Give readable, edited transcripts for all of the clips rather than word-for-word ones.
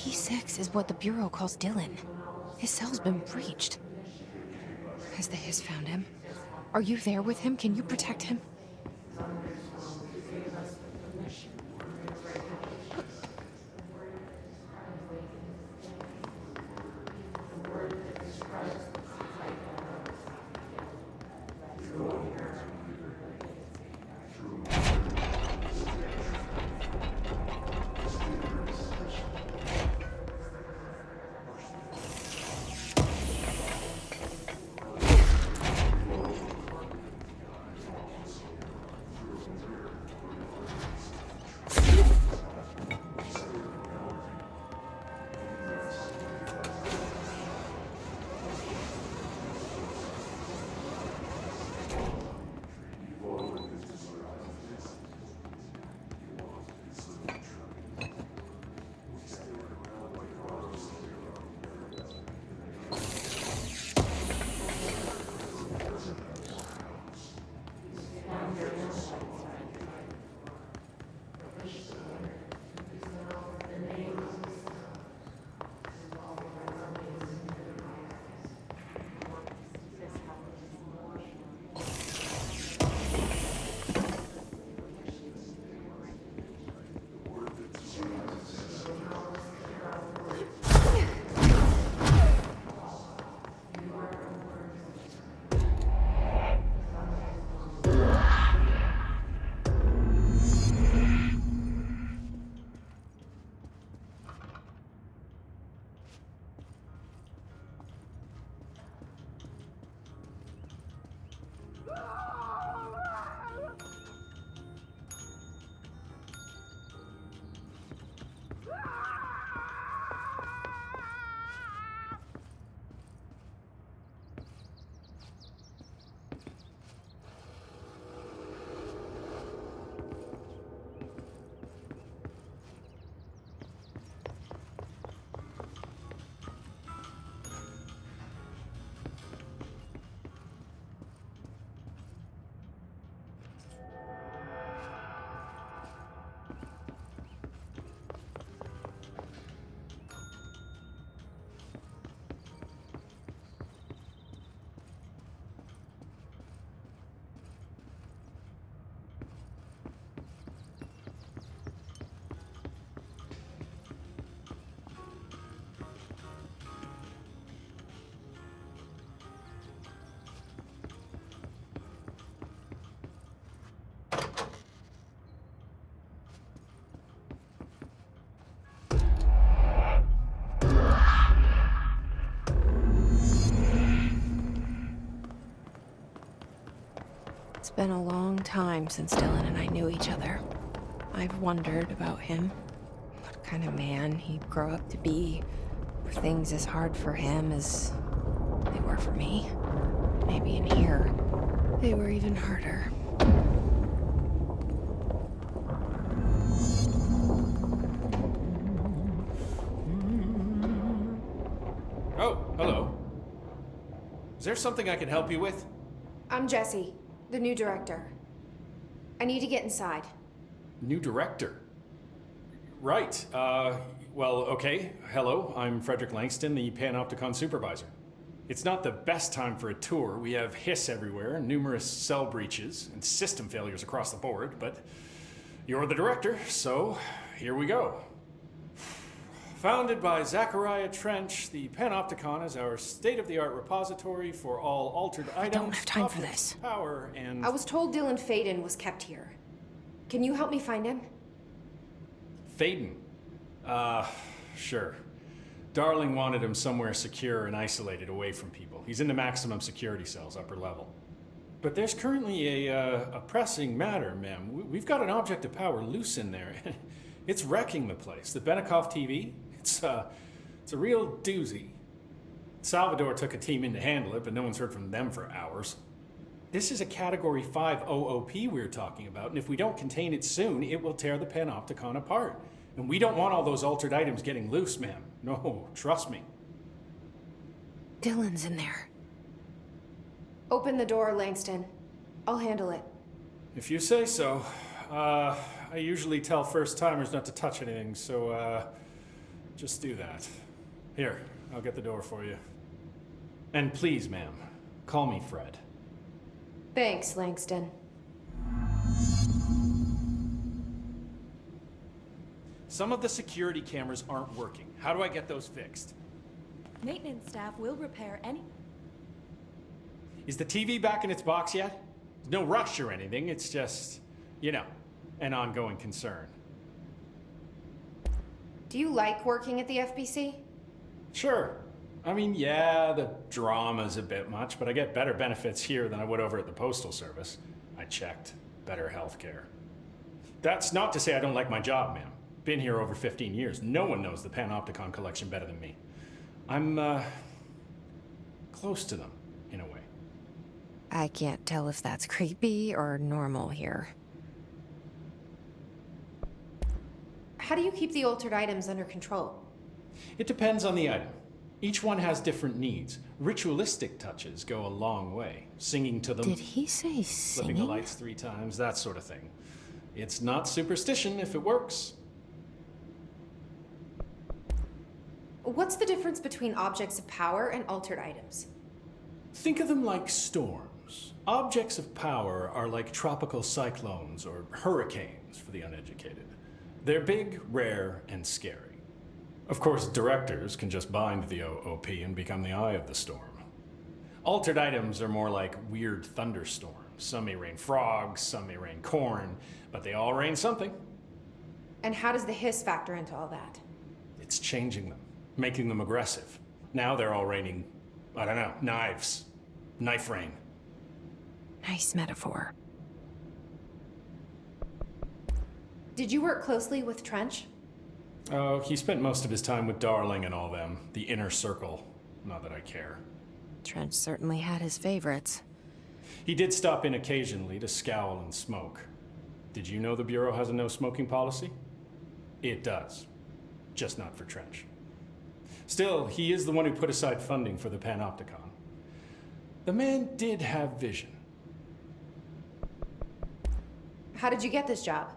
P6 is what the Bureau calls Dylan. His cell's been breached. Has the Hiss found him? Are you there with him? Can you protect him? It's been a long time since Dylan and I knew each other. I've wondered about him. What kind of man he'd grow up to be. Were things as hard for him as they were for me? Maybe in here, they were even harder. Oh, hello. Is there something I can help you with? I'm Jesse, the new director. I need to get inside. New director? Right. Well, okay. Hello, I'm Frederick Langston, the Panopticon supervisor. It's not the best time for a tour. We have Hiss everywhere, numerous cell breaches, and system failures across the board, but you're the director, so here we go. Founded by Zachariah Trench, the Panopticon is our state-of-the-art repository for all altered items. I don't have time for objects this. of Power and... I was told Dylan Faden was kept here. Can you help me find him? Faden? Sure. Darling wanted him somewhere secure and isolated away from people. He's in the maximum security cells, upper level. But there's currently a pressing matter, ma'am. We've got an object of power loose in there. It's wrecking the place. The Benikoff TV, it's a real doozy. Salvador took a team in to handle it, but no one's heard from them for hours. This is a Category 5 OOP we're talking about, and if we don't contain it soon, it will tear the Panopticon apart. And we don't want all those altered items getting loose, ma'am. No, trust me. Dylan's in there. Open the door, Langston. I'll handle it. If you say so. I usually tell first-timers not to touch anything, so, just do that. Here, I'll get the door for you. And please, ma'am, call me Fred. Thanks, Langston. Some of the security cameras aren't working. How do I get those fixed? Maintenance staff will repair any... Is the TV back in its box yet? No rush or anything, it's just, you know, an ongoing concern. Do you like working at the FBC? Sure. I mean, yeah, the drama's a bit much, but I get better benefits here than I would over at the Postal Service. I checked. Better healthcare. That's not to say I don't like my job, ma'am. Been here over 15 years. No one knows the Panopticon collection better than me. I'm, close to them, in a way. I can't tell if that's creepy or normal here. How do you keep the altered items under control? It depends on the item. Each one has different needs. Ritualistic touches go a long way. Singing to them, Did he say flipping the singing? lights 3 times, that sort of thing. It's not superstition if it works. What's the difference between objects of power and altered items? Think of them like storms. Objects of power are like tropical cyclones or hurricanes for the uneducated. They're big, rare, and scary. Of course, directors can just bind the OOP and become the eye of the storm. Altered items are more like weird thunderstorms. Some may rain frogs, some may rain corn, but they all rain something. And how does the hiss factor into all that? It's changing them, making them aggressive. Now they're all raining, I don't know, knives. Knife rain. Nice metaphor. Did you work closely with Trench? Oh, he spent most of his time with Darling and all them. The inner circle. Not that I care. Trench certainly had his favorites. He did stop in occasionally to scowl and smoke. Did you know the Bureau has a no smoking policy? It does. Just not for Trench. Still, he is the one who put aside funding for the Panopticon. The man did have vision. How did you get this job?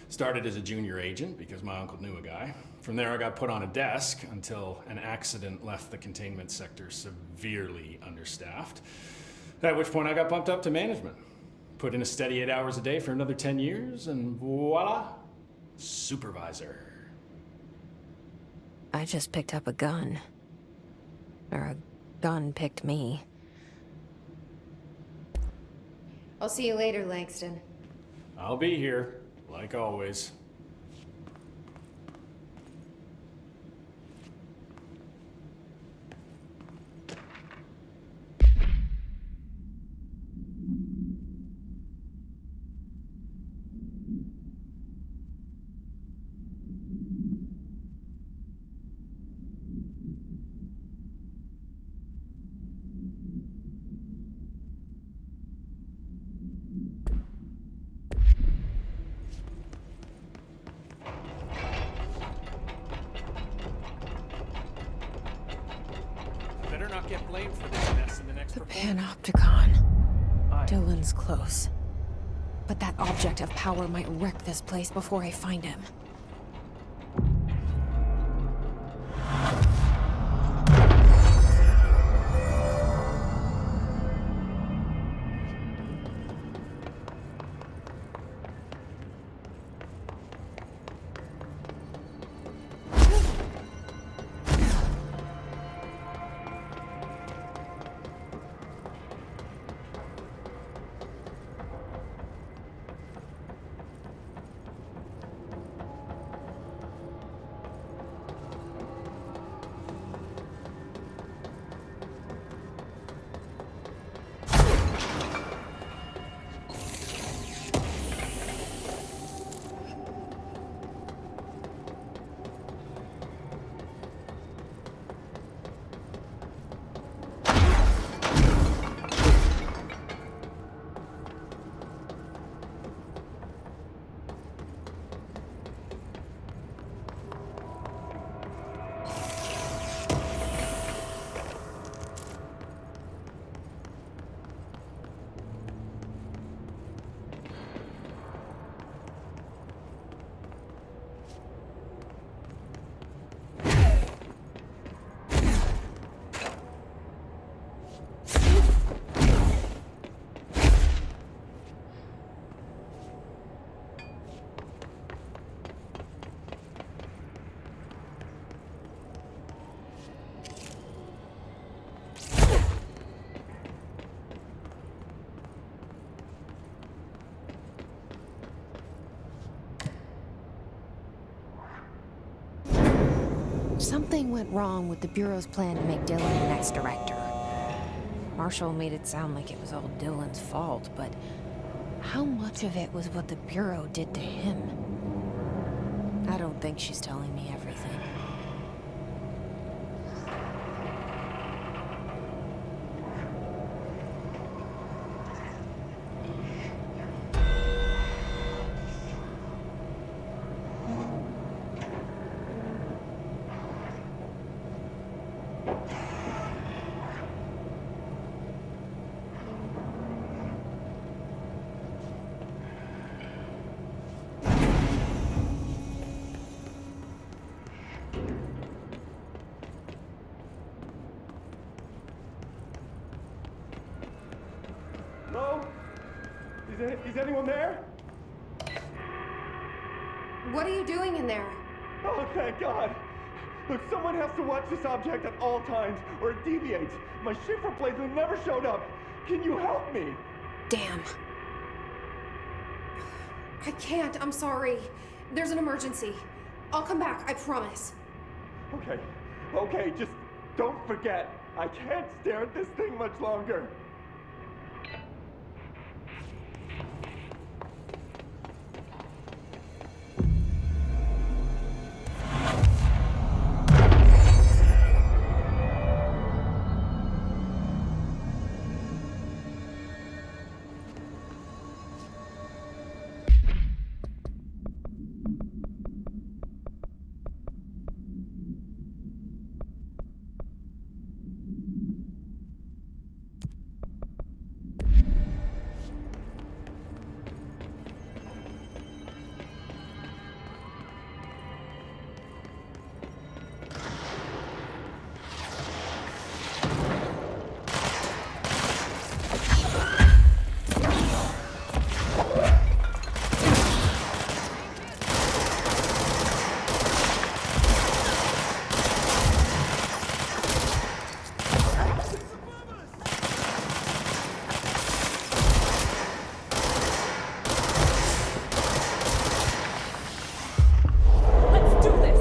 Started as a junior agent because my uncle knew a guy. From there I got put on a desk until an accident left the containment sector severely understaffed. At which point I got bumped up to management. Put in a steady 8 hours a day for another 10 years and voila, supervisor. I just picked up a gun. Or a gun picked me. I'll see you later, Langston. I'll be here, like always. Better not get blamed for this mess in the next The report. Panopticon. Aye. Dylan's close. But that object of power might wreck this place before I find him. Something went wrong with the Bureau's plan to make Dylan the next director. Marshall made it sound like it was all Dylan's fault, but how much of it was what the Bureau did to him? I don't think she's telling me everything. Hello? Is anyone there? What are you doing in there? Oh, thank God. Look, someone has to watch this object at all times, or it deviates. My shift replacement never showed up. Can you help me? Damn. I can't, I'm sorry. There's an emergency. I'll come back, I promise. Okay, just don't forget. I can't stare at this thing much longer. Let's do this!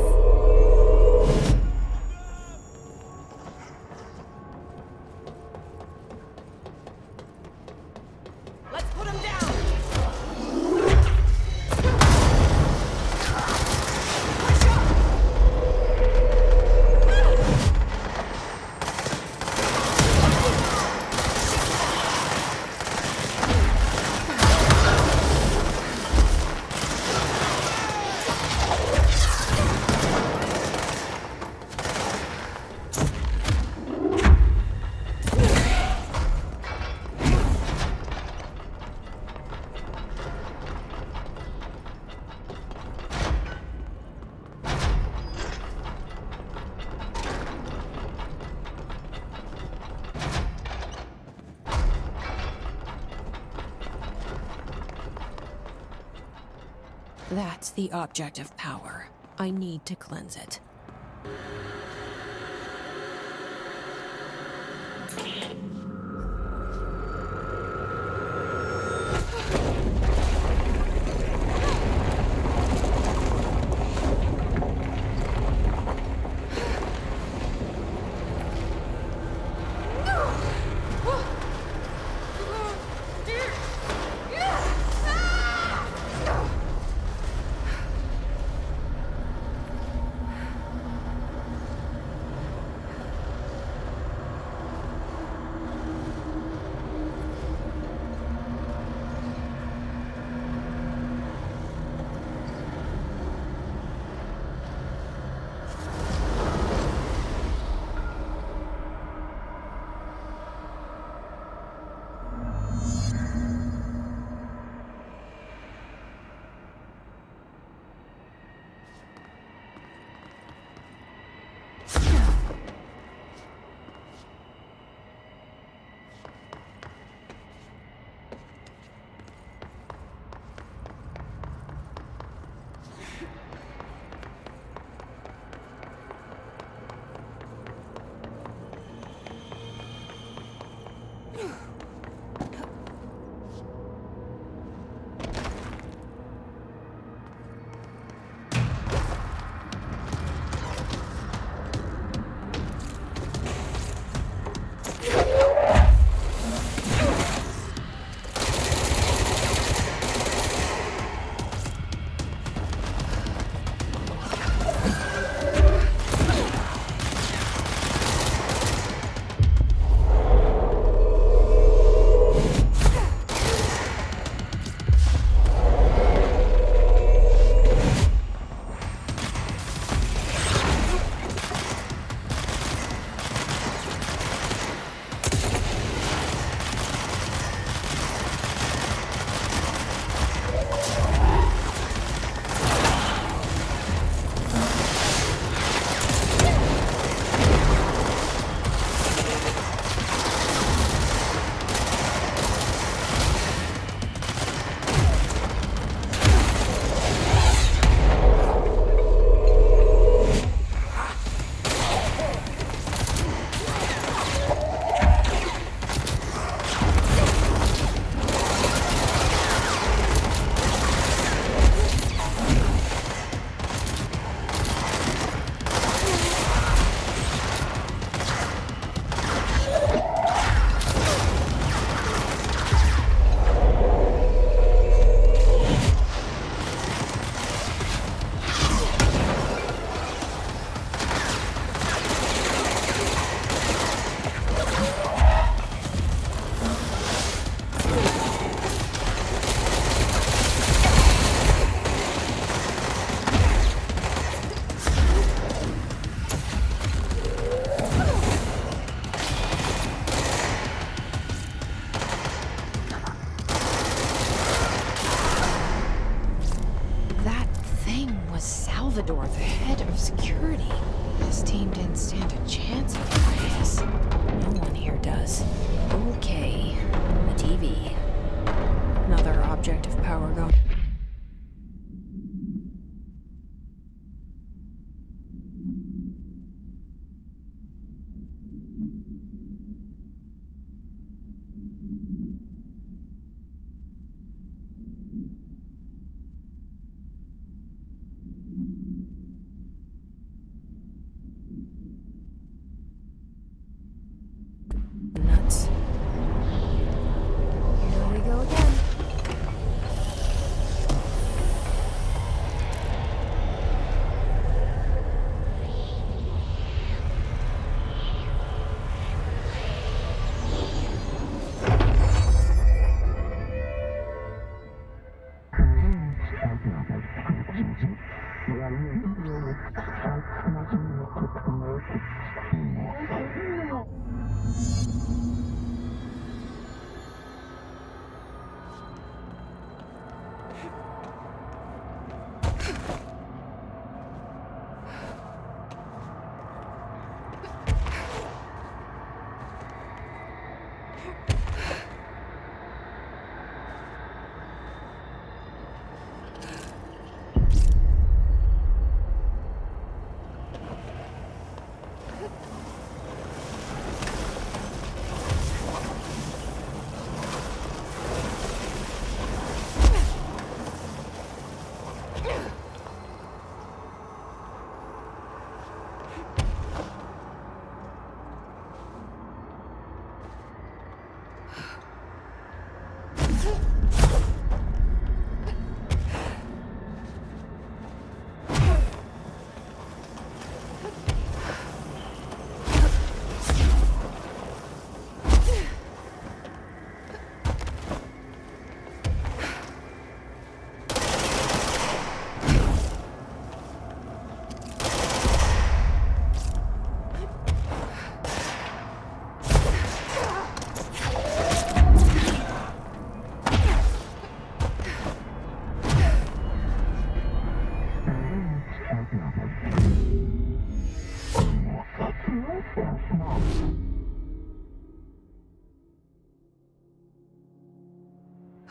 Let's put him down! That's the object of power. I need to cleanse it. was Salvador, the head of security. This team didn't stand a chance otherwise. No one here does. Okay, the TV. Another object of power gone. Nuts. Here we go again.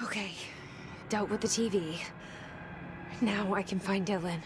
Okay, dealt with the TV. Now I can find Dylan.